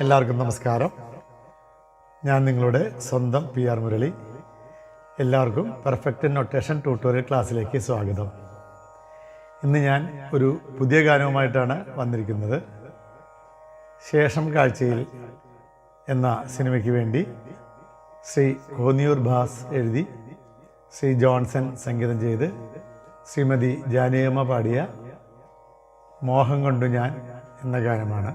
എല്ലാവർക്കും നമസ്കാരം. ഞാൻ നിങ്ങളുടെ സ്വന്തം PR മുരളി. എല്ലാവർക്കും പെർഫെക്റ്റ് നൊട്ടേഷൻ ട്യൂട്ടോറിയൽ ക്ലാസ്സിലേക്ക് സ്വാഗതം. ഇന്ന് ഞാൻ ഒരു പുതിയ ഗാനവുമായിട്ടാണ് വന്നിരിക്കുന്നത്. ശേഷം കാഴ്ചയിൽ എന്ന സിനിമയ്ക്ക് വേണ്ടി ശ്രീ കോന്നിയൂർ ഭാസ് എഴുതി, ശ്രീ ജോൺസൺ സംഗീതം ചെയ്ത്, ശ്രീമതി ജാനകിയമ്മ പാടിയ മോഹം കൊണ്ടു ഞാൻ എന്ന ഗാനമാണ്.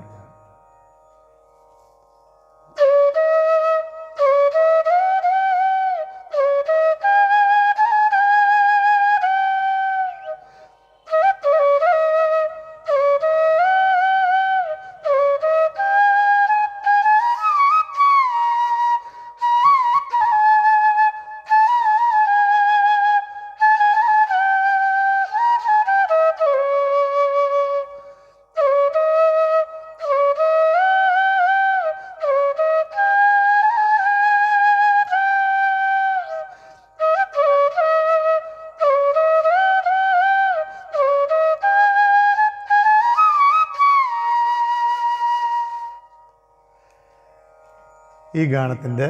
ഈ ഗാനത്തിൻ്റെ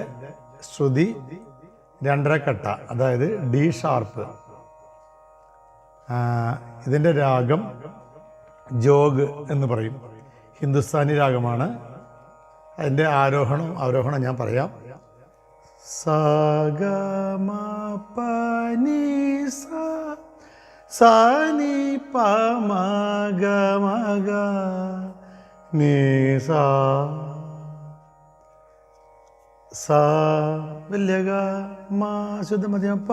ശ്രുതി 2.5 കട്ട, അതായത് D ഷാർപ്പ്. ഇതിൻ്റെ രാഗം ജോഗ് എന്ന് പറയും. ഹിന്ദുസ്ഥാനി രാഗമാണ്. അതിൻ്റെ അവരോഹണം ഞാൻ പറയാം. സ ഗ മ പ നി സ നി പ മ ഗ മ ഗ നി സ സാ വലിയ ഗ മ ശുദ്ധ മധ്യ പ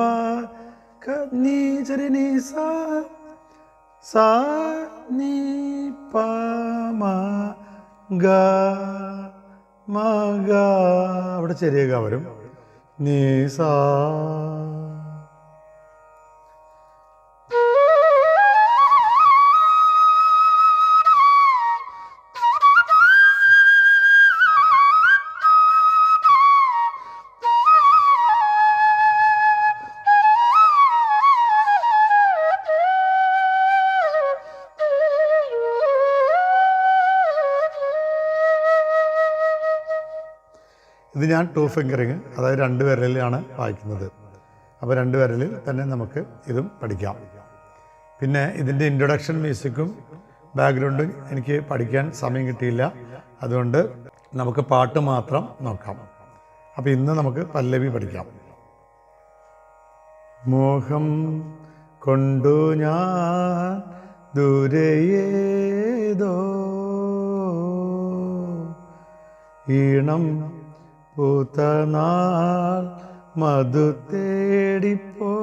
ക നീ ചെറിയ നീ സാ നീ പ മ ഗ മ ഗ. അവിടെ ചെറിയ ഗ വരും. നീ സാ. ഇത് ഞാൻ 2 ഫിംഗറിങ്, അതായത് 2 വിരലിലാണ് വായിക്കുന്നത്. അപ്പോൾ 2 വിരലിൽ തന്നെ നമുക്ക് ഇതും പഠിക്കാം. പിന്നെ ഇതിൻ്റെ ഇൻട്രൊഡക്ഷൻ മ്യൂസിക്കും ബാക്ക്ഗ്രൗണ്ടും എനിക്ക് പഠിക്കാൻ സമയം കിട്ടിയില്ല. അതുകൊണ്ട് നമുക്ക് പാട്ട് മാത്രം നോക്കാം. അപ്പോൾ ഇന്ന് നമുക്ക് പല്ലവി പഠിക്കാം. മോഹം കൊണ്ടു ഞാൻ ദൂരയേതോ ഈണം പൂത്തനാൾ മധു തേടിപ്പോയി.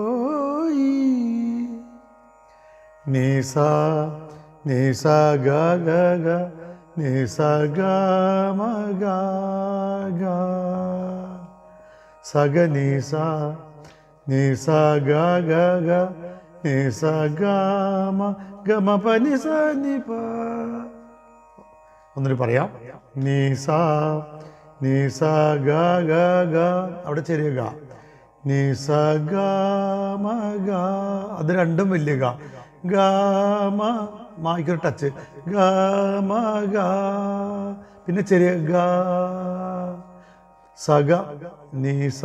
നീസ നീസ ഗ ഗ ഗ നീസ ഗ മ ഗ ഗ സഗ നീസ നീസ ഗ ഗ ഗ നീസ ഗ മ ഗ മ പ നി സ നി പ. ഒന്നുകൂടി പറയാം. നീസ നീ സ ഗ ഗ ഗ, അവിടെ ചെറിയ ഗ. നീ സ ഗ മ ഗ, അത് രണ്ടും വലിയ ഗ. ഗ മ മായ്ക്കൊരു ടച്ച്. ഗ മ ഗ, പിന്നെ ചെറിയ ഗ. സ ഗ നീ സ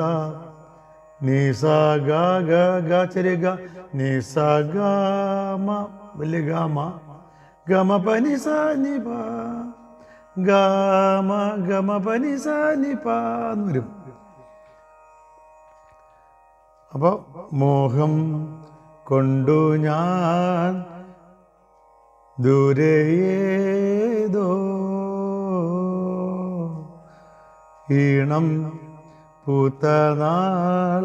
നീ സ ഗ ഗ ഗ, ചെറിയ ഗ. നീ സ ഗ മ, വലിയ ഗ മ. ഗ മ പ നി സ നി പ. ഗ മ ഗ മ പ നി സ നി പ എന്ന് വരും. അപ്പോൾ മോഹം കൊണ്ടു ഞാൻ ദൂരയേതോ ഈണം പൂത്തനാൾ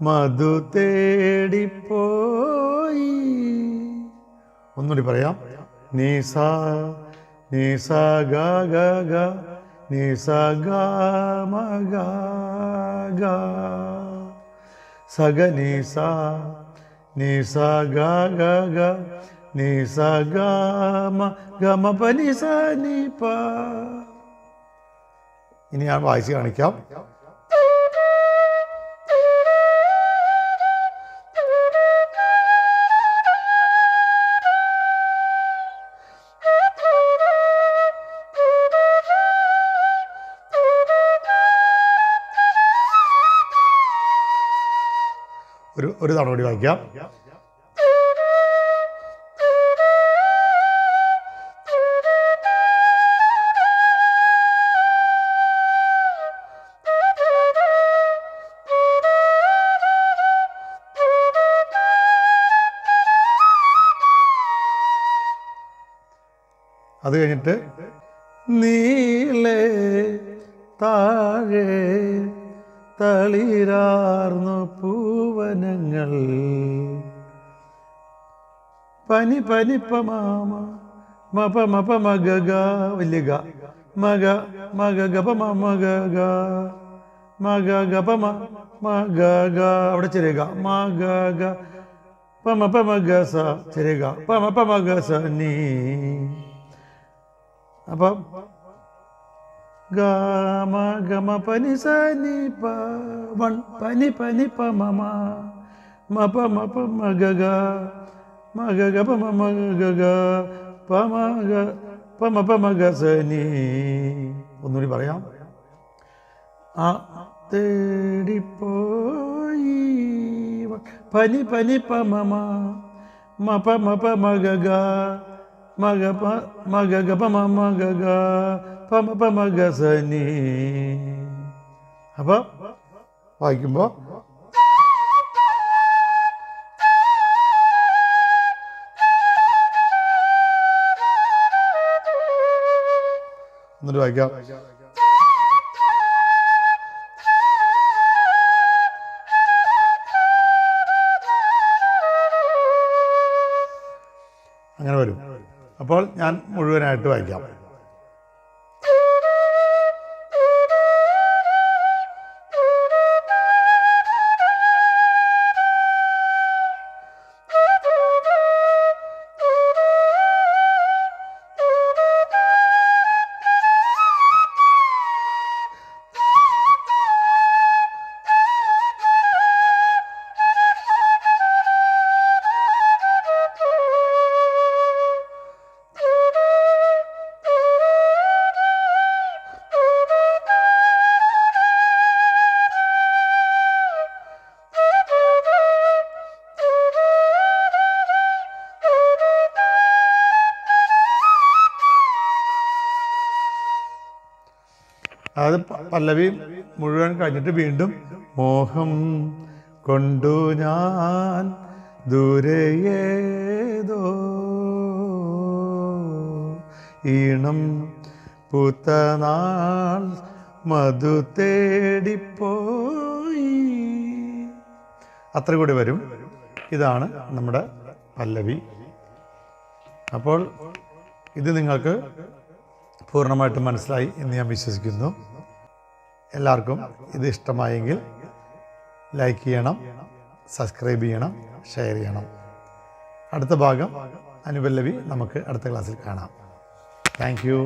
മധു തേടിപ്പോയി. ഒന്നുകൂടി പറയാം. നീ സ നീ സ ഗ ഗ ഗ നീ സ ഗ മ ഗ ഗ സ ഗ നീ സ നീ സ ഗ ഗ ഗ നീ സ ഗ മ ഗ മ പ നി സ നി പ. ഇനി ഞാൻ വായിച്ച് കാണിക്കാം. ഒരു തവണ കൂടി വായിക്കാം. അത് കഴിഞ്ഞിട്ട് നീളെ താഴെ തളിരാർന്നു പൂവനങ്ങൾ പനി പനിപ്പമാമ മപ മപ മഗ വലിയ ഗ മഗ മഗ ഗപ മഗ ഗ മഗ ഗപ മഗ ഗ അവിടെ ചെറിയ ഗ മഗ ഗ പമ പമ ഗ സ ചെറിയ ഗ പമ പമ ഗ സ നീ. അപ്പം ഗമ ഗമ പനി സ നി പ വൺ പനി പനി പ മമ മപ മപ മഗ ഗ മഗ ഗ പമ മഗ ഗ പമ ഗ പമ പമ ഗ സ നീ. ഒന്നുകൂടി പറയാം. ആ തേടിപ്പോയി പനി പനി പ മമ മപ മപ മഗ ഗ മഗ പ മഗ ഗ പമ മഗ ഗ പമ പമ ഗ സ നീ. അപ്പോൾ വായിക്കുമ്പോൾ എന്നിട്ട് വായിക്കാം. അങ്ങനെ വരും. അപ്പോൾ ഞാൻ മുഴുവനായിട്ട് വായിക്കാം. അതായത് പല്ലവി മുഴുവൻ കഴിഞ്ഞിട്ട് വീണ്ടും മോഹം കൊണ്ടു ഞാൻ ദൂരെയേതോ ഈണം പൂത്തനാൾ മധു തേടിപ്പോയി അത്ര കൂടി വരും. ഇതാണ് നമ്മുടെ പല്ലവി. അപ്പോൾ ഇത് നിങ്ങൾക്ക് പൂർണ്ണമായിട്ടും മനസ്സിലായി എന്ന് ഞാൻ വിശ്വസിക്കുന്നു. എല്ലാവർക്കും ഇത് ഇഷ്ടമായെങ്കിൽ ലൈക്ക് ചെയ്യണം, സബ്സ്ക്രൈബ് ചെയ്യണം, ഷെയർ ചെയ്യണം. അടുത്ത ഭാഗം അനുപല്ലവി നമുക്ക് അടുത്ത ക്ലാസ്സിൽ കാണാം. Thank you.